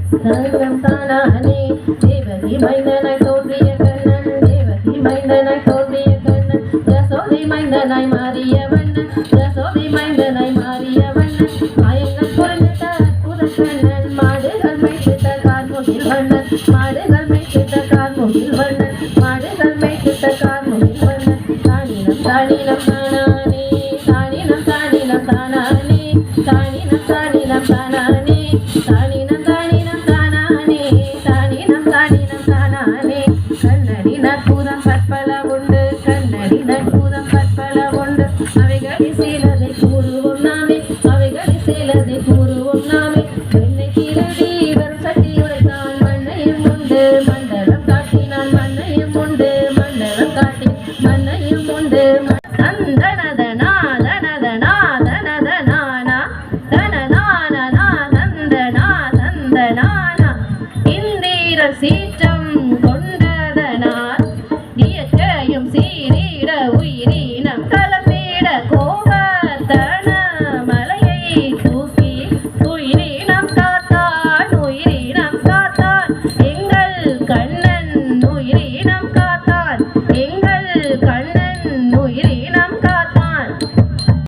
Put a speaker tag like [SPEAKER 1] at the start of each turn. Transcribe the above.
[SPEAKER 1] தனம் தானானே தேவகி மைந்தனாய் தோன்றிய கண்ணன் தேவகி மைந்தனாய் தோன்றிய கண்ணன் யசோதை மைந்தனாய் மாறிய வண்ணன் யசோதை மைந்தனாய் மாறிய வண்ணன் மாயங்கள் புரிந்திட்ட அற்புத கண்ணன் மாடுகள் மேய்த்திட்ட கார்முகில் வண்ணன் மாடுகள் மேய்த்திட்ட கார்முகில் வண்ணன் மாடுகள் மேய்த்திட்ட கார்முகில் வண்ணன் தானினம் தானினம் தானானே தானினம் தானினம் தானானே தானினம் தானினம் தானானே தானினம் தானினம் தானானே தானினம் தானினம் தானானே கண்ணடி நற்புதம் பற்பல உண்டு கண்ணடி நற்புதம் பற்பல உண்டு அவைகளில் சிலதை கூறுவோம் நாமே அவைகளில் சிலதை கூறுவோம் நாமே வெண்ணை திருடி வரும் சட்டி உடைத்தான் மண்ணையும் உண்டு மண்டலம் காட்டினான் மண்ணையும் உண்டு மண்டலம் காட்டி மண்ணையும் உண்டு தந்தனதனா தனதனா தனதனானா தனநானா தந்தனா தந்தனானா இந்திர சீற்றம் கொண்டதனால் இயற்கையும் சீரிட உயிரினம் கலப்பிட கோவர்த்தன மலையை